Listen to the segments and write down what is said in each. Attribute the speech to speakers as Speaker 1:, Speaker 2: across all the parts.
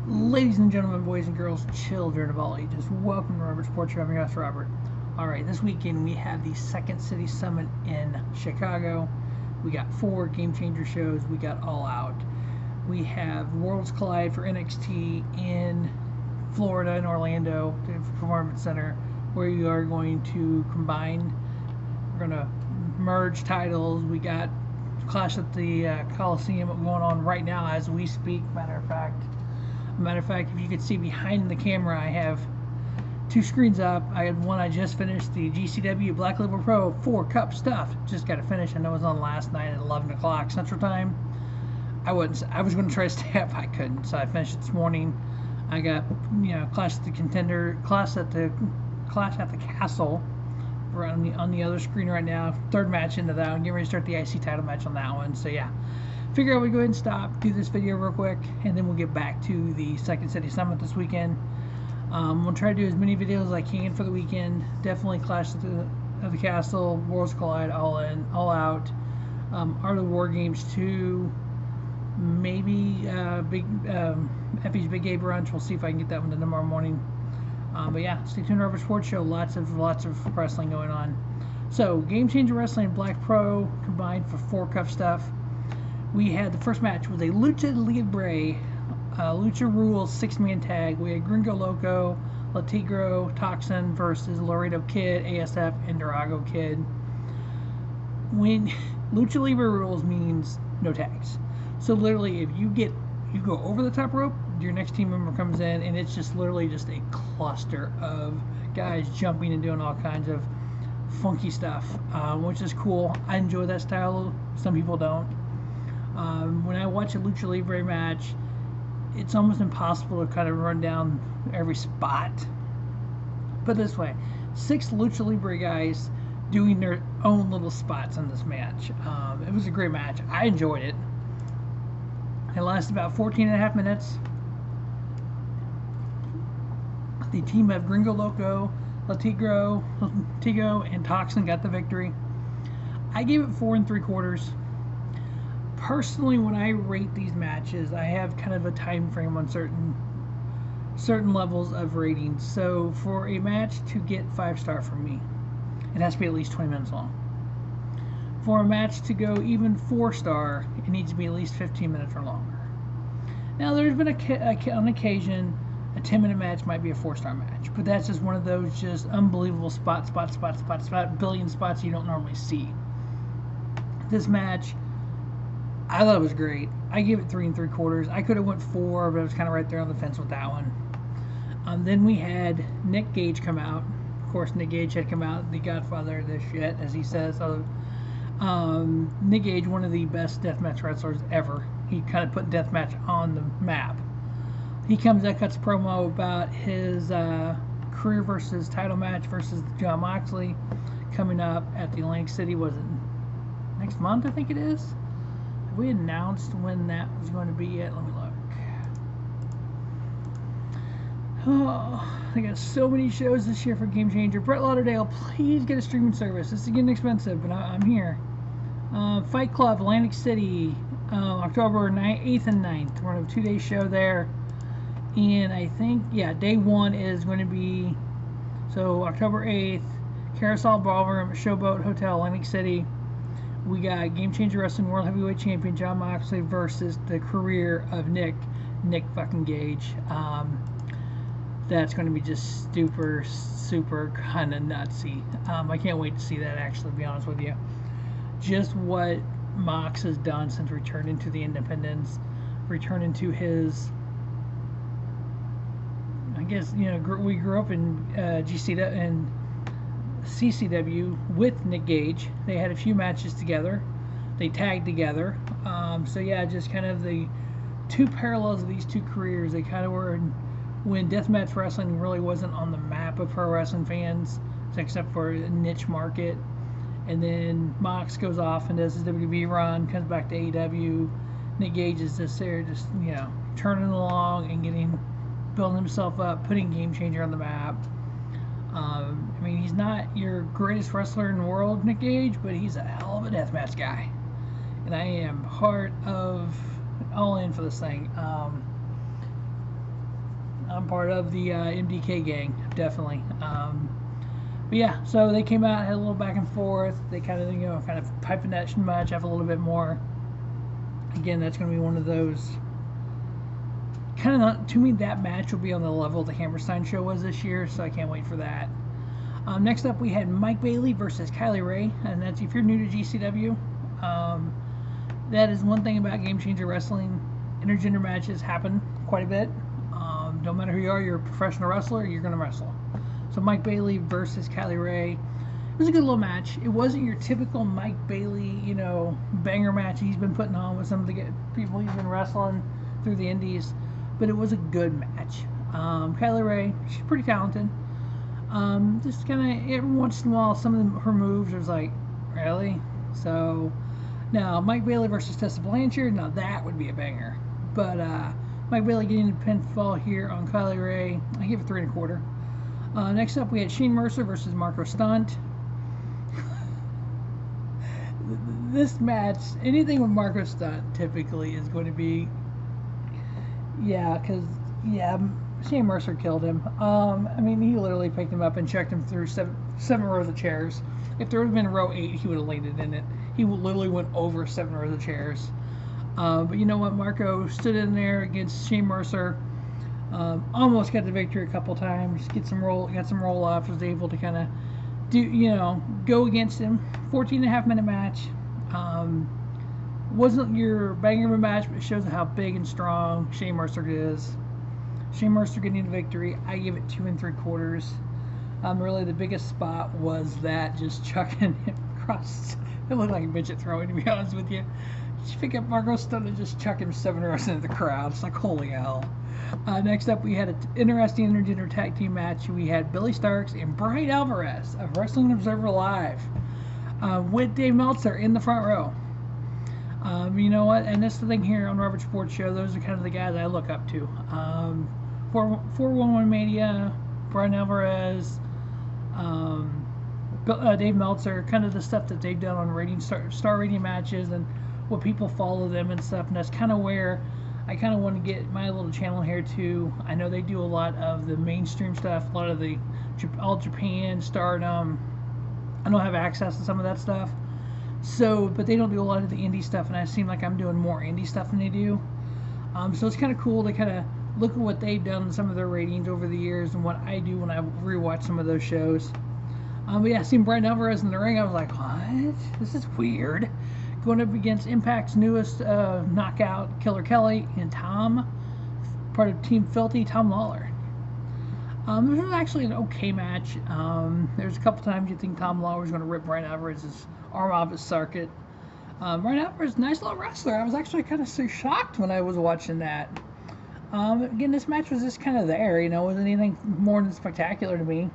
Speaker 1: Ladies and gentlemen, boys and girls, children of all ages, welcome to Robert's Sports Show. I'm your host, Robert. Alright, this weekend we have the Second City Summit in Chicago. We got 4 Game Changer shows. We got All Out. We have Worlds Collide for NXT in Florida, in Orlando, the Performance Center, where you are going to combine. We're going to merge titles. We got Clash at the Coliseum going on right now as we speak, matter of fact, if you could see behind the camera, I have 2 screens up. I had one I just finished, the GCW Black Label Pro 4-cup stuff. Just got to finish. I know it was on last night at 11 o'clock Central Time. I was going to try to stay up. I couldn't, so I finished it this morning. I got, Clash at the Contender, Clash at the Castle. We're on the other screen right now. 3rd match into that one. Getting ready to start the IC title match on that one. So yeah. Figure I would go ahead and stop, do this video real quick, and then we'll get back to the Second City Summit this weekend. We'll try to do as many videos as I can for the weekend. Definitely Clash of the Castle, Worlds Collide, All In, All Out, Art of the War Games 2, maybe Effie's Big Gay Brunch. We'll see if I can get that one done tomorrow morning. But yeah, stay tuned to our sports show. Lots of wrestling going on. So, Game Changer Wrestling and Black Pro combined for 4-cup stuff. We had the first match was a Lucha Libre, Lucha Rules 6-man tag. We had Gringo, Loco, Latigo, Toxin versus Laredo Kid, ASF, and Drago Kid. When Lucha Libre Rules means no tags. So literally, if you go over the top rope, your next team member comes in, and it's just literally just a cluster of guys jumping and doing all kinds of funky stuff, which is cool. I enjoy that style. Some people don't. When I watch a Lucha Libre match, it's almost impossible to kind of run down every spot. Put it this way, 6 Lucha Libre guys doing their own little spots in this match. It was a great match. I enjoyed it. It lasted about 14 and a half minutes. The team of Gringo, Loco, Latigo, and Toxin got the victory. I gave it 4 3/4. Personally, when I rate these matches, I have kind of a time frame on certain levels of ratings. So for a match to get 5-star from me, it has to be at least 20 minutes long. For a match to go even 4-star, it needs to be at least 15 minutes or longer. Now, there's been on occasion a 10-minute match might be a 4-star match, but that's just one of those just unbelievable spot, billion spots you don't normally see. This match, I thought it was great. I gave it 3 3/4. I could have went 4, but I was kind of right there on the fence with that one. Then we had Nick Gage come out. Of course, Nick Gage had come out, the godfather of this shit, as he says. Nick Gage, one of the best deathmatch wrestlers ever. He kind of put deathmatch on the map. He comes out, cuts a promo about his career versus title match versus John Moxley coming up at the Atlantic City. Was it next month? I think it is. Have we announced when that was going to be yet? Let me look. Oh, they got so many shows this year for Game Changer. Brett Lauderdale, please get a streaming service. This is getting expensive, but I'm here. Fight Club, Atlantic City, October 8th and 9th. We're going to have a 2-day show there. And I think, yeah, day 1 is going to be, so October 8th, Carousel Ballroom at Showboat Hotel, Atlantic City. We got Game Changer Wrestling World Heavyweight Champion John Moxley versus the career of Nick fucking Gage. That's going to be just super kind of nutsy. I can't wait to see that, actually, to be honest with you. Just what Mox has done since returning to the independents, returning to his, I guess, we grew up in GCW and CCW with Nick Gage. They had a few matches together. They tagged together. So yeah, just kind of the 2 parallels of these 2 careers. They kind of were when deathmatch wrestling really wasn't on the map of pro wrestling fans, except for a niche market. And then Mox goes off and does his WWE run, comes back to AEW. Nick Gage is just there, just turning along and building himself up, putting Game Changer on the map. I mean, he's not your greatest wrestler in the world, Nick Gage, but he's a hell of a deathmatch guy. And I am part of all in for this thing. I'm part of the MDK gang, definitely. But yeah, so they came out, had a little back and forth. They kind of piping that match up a little bit more. Again, that's going to be one of those. Kind of not, to me, that match will be on the level the Hammerstein show was this year, so I can't wait for that. Next up, we had Mike Bailey versus Kylie Ray, and that's if you're new to GCW. That is one thing about Game Changer Wrestling. Intergender matches happen quite a bit. No matter who you are, you're a professional wrestler, you're going to wrestle. So Mike Bailey versus Kylie Ray. It was a good little match. It wasn't your typical Mike Bailey, banger match he's been putting on with some of the people he's been wrestling through the indies. But it was a good match. Kylie Ray, she's pretty talented. Just kind of every once in a while, some of her moves was like, really? So now Mike Bailey versus Tessa Blanchard, now that would be a banger. But Mike Bailey getting the pinfall here on Kylie Ray. I give it 3 1/4. Next up, we had Shane Mercer versus Marko Stunt. This match, anything with Marko Stunt typically is going to be, Shane Mercer killed him. He literally picked him up and checked him through seven rows of chairs. If there would have been row 8, he would have landed in it. He literally went over 7 rows of chairs. But you know what? Marko stood in there against Shane Mercer. Almost got the victory a couple times. Got some roll offs. Was able to kind of go against him. 14.5-minute match. Wasn't your banger of a match, but it shows how big and strong Shane Mercer is. Shane Mercer getting the victory. I give it 2 3/4. Really, the biggest spot was that just chucking him across. It looked like a midget throwing, to be honest with you. Just pick up Marko Stunt and just chuck him 7 rows into the crowd. It's like, holy hell. Next up, we had an interesting intergender tag team match. We had Billie Starkz and Bryan Alvarez of Wrestling Observer Live with Dave Meltzer in the front row. You know what? And that's the thing here on Robert Sports Show. Those are kind of the guys I look up to. 411 Mania, Bryan Alvarez, Dave Meltzer, kind of the stuff that they've done on star rating matches and what people follow them and stuff. And that's kind of where I kind of want to get my little channel here too. I know they do a lot of the mainstream stuff, a lot of the All Japan, Stardom. I don't have access to some of that stuff. So, but they don't do a lot of the indie stuff, and I seem like I'm doing more indie stuff than they do. So it's kind of cool to kind of look at what they've done in some of their ratings over the years and what I do when I rewatch some of those shows. But yeah, seeing Bryan Alvarez in the ring, I was like, what? This is weird. Going up against Impact's newest knockout, Killer Kelly, and Tom, part of Team Filthy, Tom Lawlor. This was actually an okay match. There's a couple times you think Tom Lawlor was going to rip Bryan Alvarez's arm off his circuit. Bryan Alvarez, nice little wrestler. I was actually kind of so shocked when I was watching that. Again, this match was just kind of there, wasn't anything more than spectacular to me.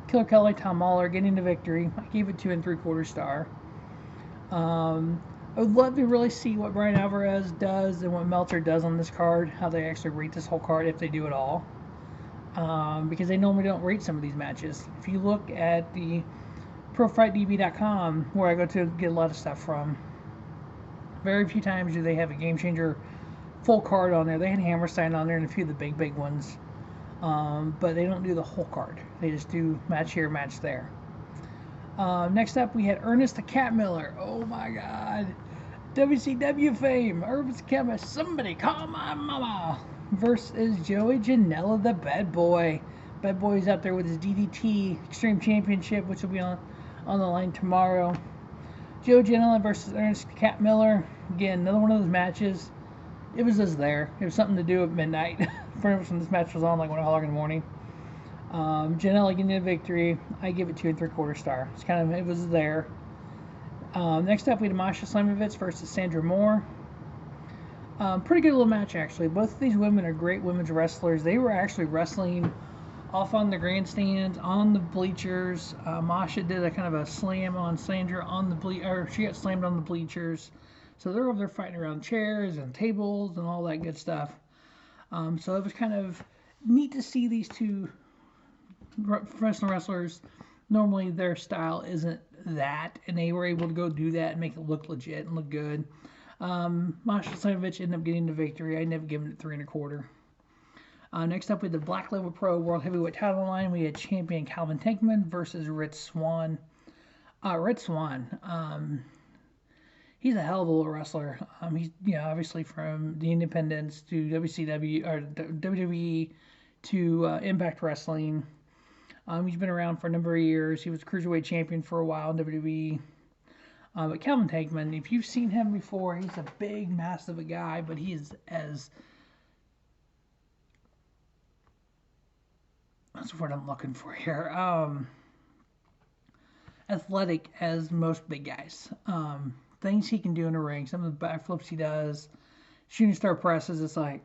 Speaker 1: Killer Kelly, Tom Lawlor getting the victory. I gave it 2 3/4 star. I would love to really see what Bryan Alvarez does and what Meltzer does on this card, how they actually rate this whole card, if they do at all. Because they normally don't rate some of these matches. If you look at the ProFightDB.com, where I go to get a lot of stuff from, very few times do they have a Game Changer full card on there. They had Hammerstein on there and a few of the big ones. But they don't do the whole card. They just do match here, match there. Next up, we had Ernest the Cat Miller. Oh my God. WCW fame. Ernest the Cat Miller. Somebody call my mama. Versus Joey Janela, the Bad Boy. Bad Boy's out there with his DDT Extreme Championship, which will be on the line tomorrow. Joey Janela versus Ernest the Cat Miller. Again, another one of those matches. It was just there. It was something to do at midnight. Pretty much when this match was on, like 1 o'clock in the morning. Janela getting the victory. I give it 2 3/4 star. It was there. Next up, we had Masha Slamovich versus Sandra Moore. Pretty good little match, actually. Both of these women are great women's wrestlers. They were actually wrestling off on the grandstands, on the bleachers. Masha did a kind of a slam on Sandra on the she got slammed on the bleachers. So they're over there fighting around chairs and tables and all that good stuff. So it was kind of neat to see these two professional wrestlers. Normally their style isn't that, and they were able to go do that and make it look legit and look good. Masha Slamovich ended up getting the victory. I ended up giving it 3 1/4. Next up, we had the Black Label Pro World Heavyweight title line. We had champion Calvin Tankman versus Rich Swann. Rich Swann, he's a hell of a little wrestler. He's obviously from the Independents to WCW or WWE to Impact Wrestling. He's been around for a number of years. He was Cruiserweight champion for a while in WWE. But Calvin Tankman, if you've seen him before, he's a big, massive guy, but he is as... That's the word I'm looking for here. Athletic as most big guys. Things he can do in the ring, some of the backflips he does, shooting star presses, it's like,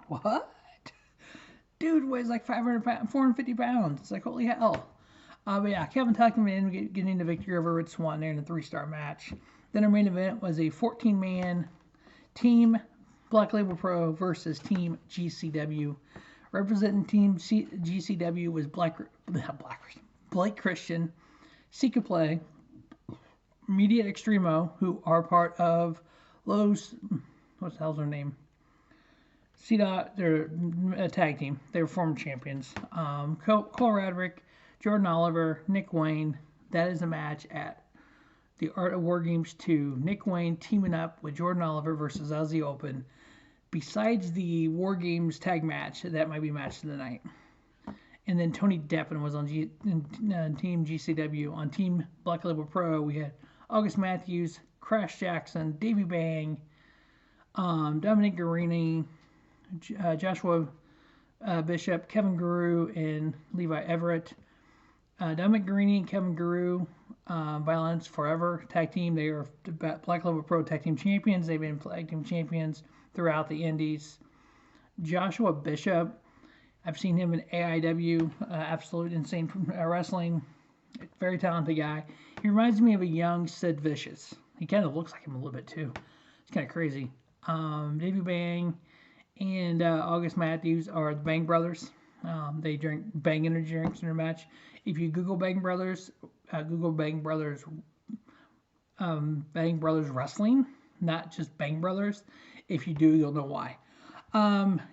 Speaker 1: what? Dude weighs like 500 pounds, 450 pounds. It's like, holy hell. But yeah, Calvin Tankman getting the victory over Rich Swann there in a 3-star match. Then our main event was a 14-man Team Black Label Pro versus Team GCW. Representing Team GCW was Blake Christian, Sika Play, Media Extremo, who are part of Lowe's, what the hell's their name? They're a tag team. They were former champions. Cole Radrick, Jordan Oliver, Nick Wayne. That is a match at the Art of War Games 2. Nick Wayne teaming up with Jordan Oliver versus Aussie Open. Besides the War Games tag match, that might be match of the night. And then Tony Deppen was on Team GCW. On Team Black Label Pro, we had August Matthews, Crash Jaxon, Davey Bang, Dominic Garrini, Joshua Bishop, Kevin Guru, and Levi Everett. Dominic Garrini and Kevin Guru, Violence Forever tag team. They are Black Label Pro tag team champions. They've been tag team champions throughout the Indies. Joshua Bishop, I've seen him in AIW, Absolute Insane Wrestling. Very talented guy. He reminds me of a young Sid Vicious. He kind of looks like him a little bit too. It's kind of crazy. Davey Bang and August Matthews are the Bang Brothers. They drink Bang energy drinks in their match. If you Google Bang Brothers, Bang Brothers Wrestling, not just Bang Brothers. If you do, you'll know why.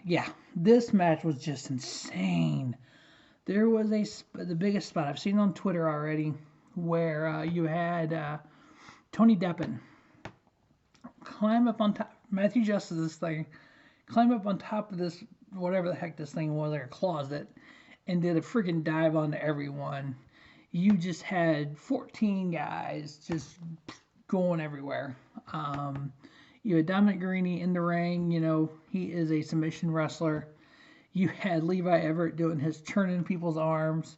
Speaker 1: Yeah, this match was just insane. There was the biggest spot I've seen on Twitter already, where you had Tony Deppen climb up on top. Matthew Justice's thing, climb up on top of this, whatever the heck this thing was, like a closet, and did a freaking dive onto everyone. You just had 14 guys just going everywhere. You had Dominic Garrini in the ring. He is a submission wrestler. You had Levi Everett doing his turning people's arms.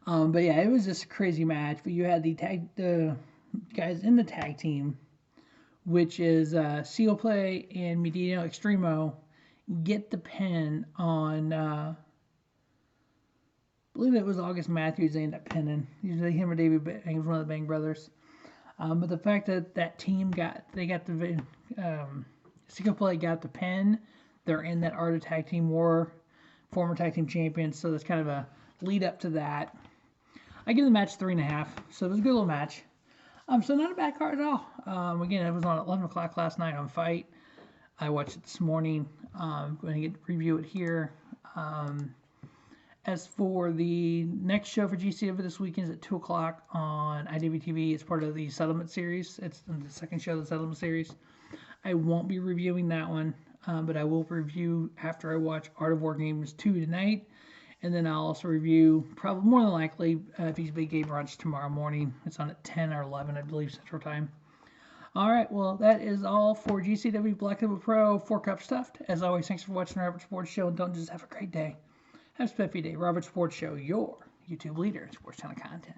Speaker 1: But yeah, it was just a crazy match. But you had the guys in the tag team, which is Seal Play and Media Extremo, get the pin on, I believe it was August Matthews they ended up pinning. Usually him or Davey Bang was one of the Bang Brothers. But the fact that team Seal Play got the pin, they're in that Art of Tag Team War, former tag team champions, so that's kind of a lead up to that. I give the match 3.5, so it was a good little match. So not a bad card at all. Again, it was on at 11 o'clock last night on Fight. I watched it this morning. I'm going to review it here. As for the next show for GCW this weekend is at 2 o'clock on IWTV. It's part of the Settlement Series. It's the second show of the Settlement Series. I won't be reviewing that one, but I will review after I watch Art of War Games 2 tonight. And then I'll also review, probably more than likely, if he's Big Game Brunch tomorrow morning. It's on at 10 or 11, I believe, Central Time. All right, well, that is all for GCW Black Label Pro 4-Cup Stuffed. As always, thanks for watching the Robert Sports Show, and don't just have a great day. Have a spiffy day. Robert Sports Show, your YouTube leader in sports channel content.